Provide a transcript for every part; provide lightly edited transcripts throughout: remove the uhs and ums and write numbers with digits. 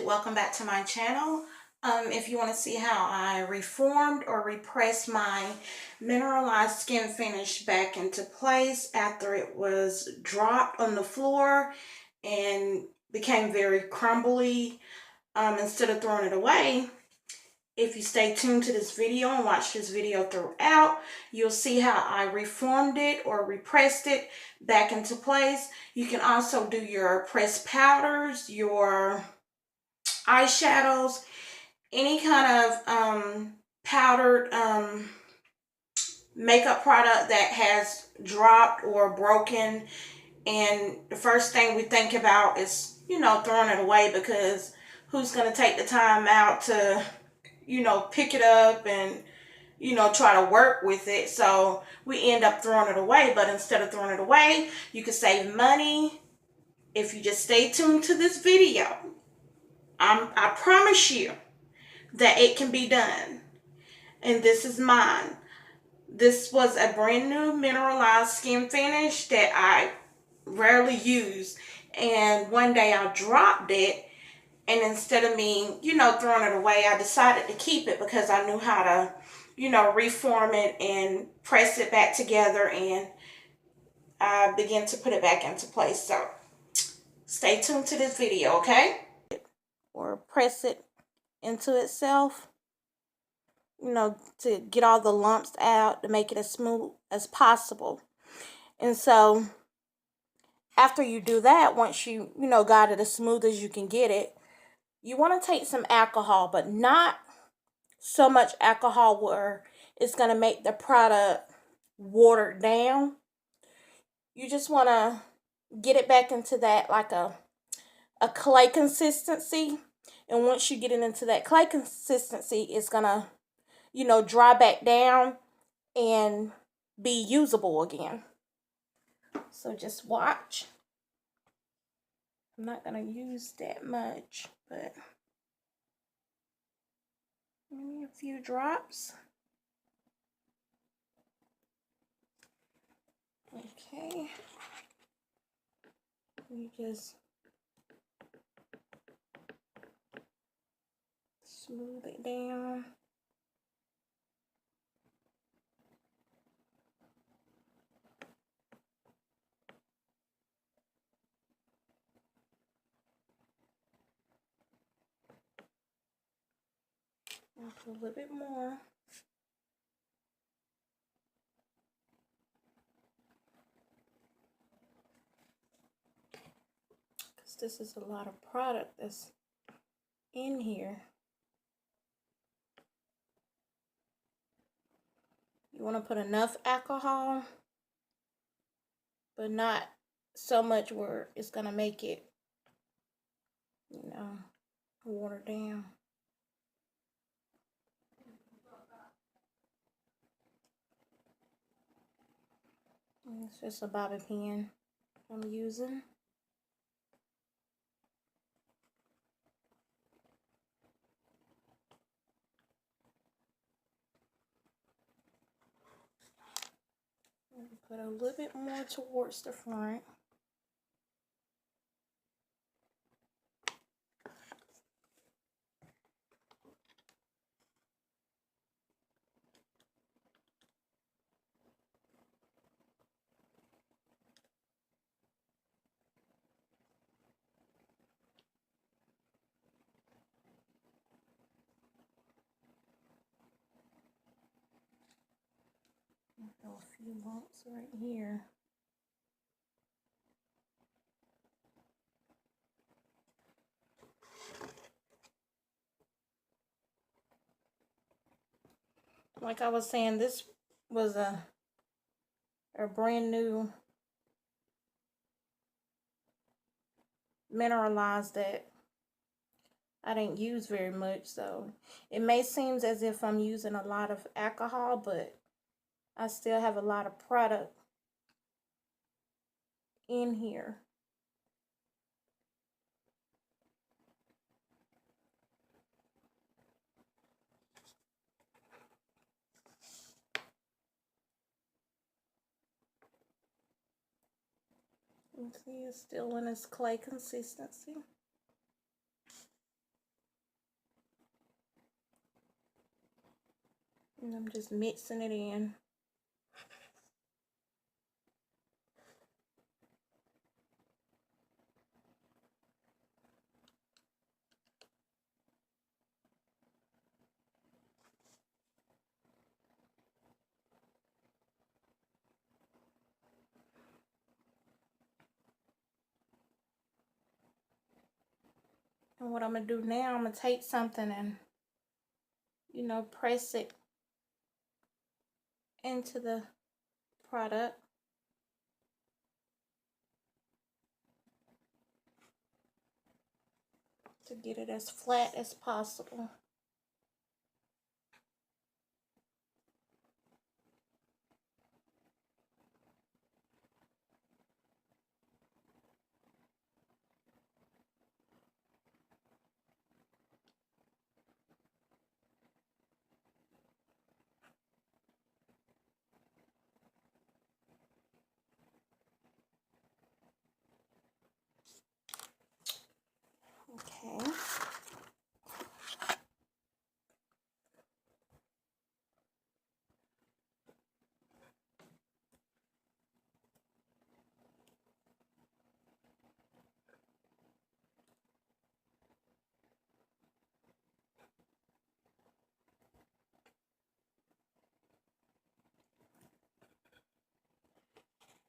welcome back to my channel. If you want to see how I reformed or repressed my mineralized skin finish back into place after it was dropped on the floor and became very crumbly, instead of throwing it away, if you stay tuned to this video and watch this video throughout, you'll see how I reformed it or repressed it back into place. You can also do your pressed powders, your eyeshadows, any kind of powdered makeup product that has dropped or broken. And the first thing we think about is, throwing it away, because who's going to take the time out to, pick it up and, try to work with it. So we end up throwing it away. But instead of throwing it away, you can save money if you just stay tuned to this video. I promise you that it can be done. And this is mine. This was a brand new mineralized skin finish that I rarely use. And one day I dropped it. And instead of me, throwing it away, I decided to keep it because I knew how to, reform it and press it back together. And I began to put it back into place. So stay tuned to this video, okay? Or press it into itself, to get all the lumps out, to make it as smooth as possible. And so after you do that, once you, got it as smooth as you can get it, you want to take some alcohol, but not so much alcohol where it's going to make the product watered down. You just want to get it back into that, like a clay consistency. And once you get it into that clay consistency, it's going to, dry back down and be usable again. So just watch. I'm not going to use that much, but maybe a few drops. Okay. You just smooth it down. A little bit more. Because this is a lot of product that's in here. You want to put enough alcohol, but not so much where it's going to make it, water down. It's just a bobby pin I'm using. Put a little bit more towards the front. A few lumps right here. Like I was saying, this was a brand new mineralized that I didn't use very much, so it may seem as if I'm using a lot of alcohol, but I still have a lot of product in here. You see, it's still in its clay consistency. And I'm just mixing it in. And what I'm going to do now, I'm going to take something and, you know, press it into the product. To get it as flat as possible. Okay.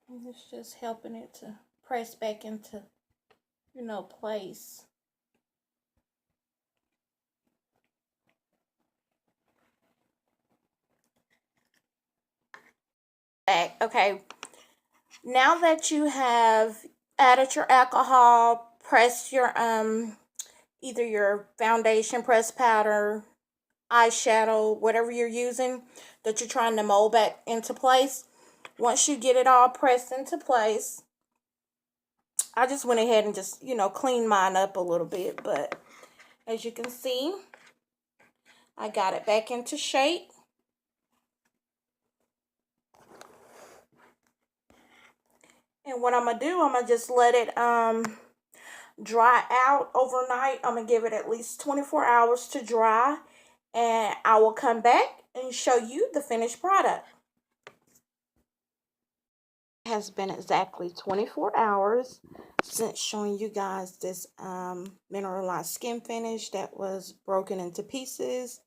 And it's just helping it to press back into, you know, place. Okay, now that you have added your alcohol, press your either your foundation, press powder, eyeshadow, whatever you're using that you're trying to mold back into place. Once you get it all pressed into place, I just went ahead and just, you know, cleaned mine up a little bit, but as you can see, I got it back into shape. And what I'm going to do, I'm going to just let it dry out overnight. I'm going to give it at least 24 hours to dry. And I will come back and show you the finished product. It has been exactly 24 hours since showing you guys this mineralized skin finish that was broken into pieces.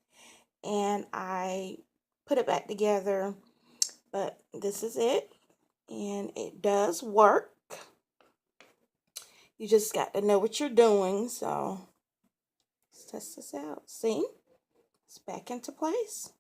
And I put it back together. But this is it. And it does work. You just got to know what you're doing. So let's test this out. See? It's back into place.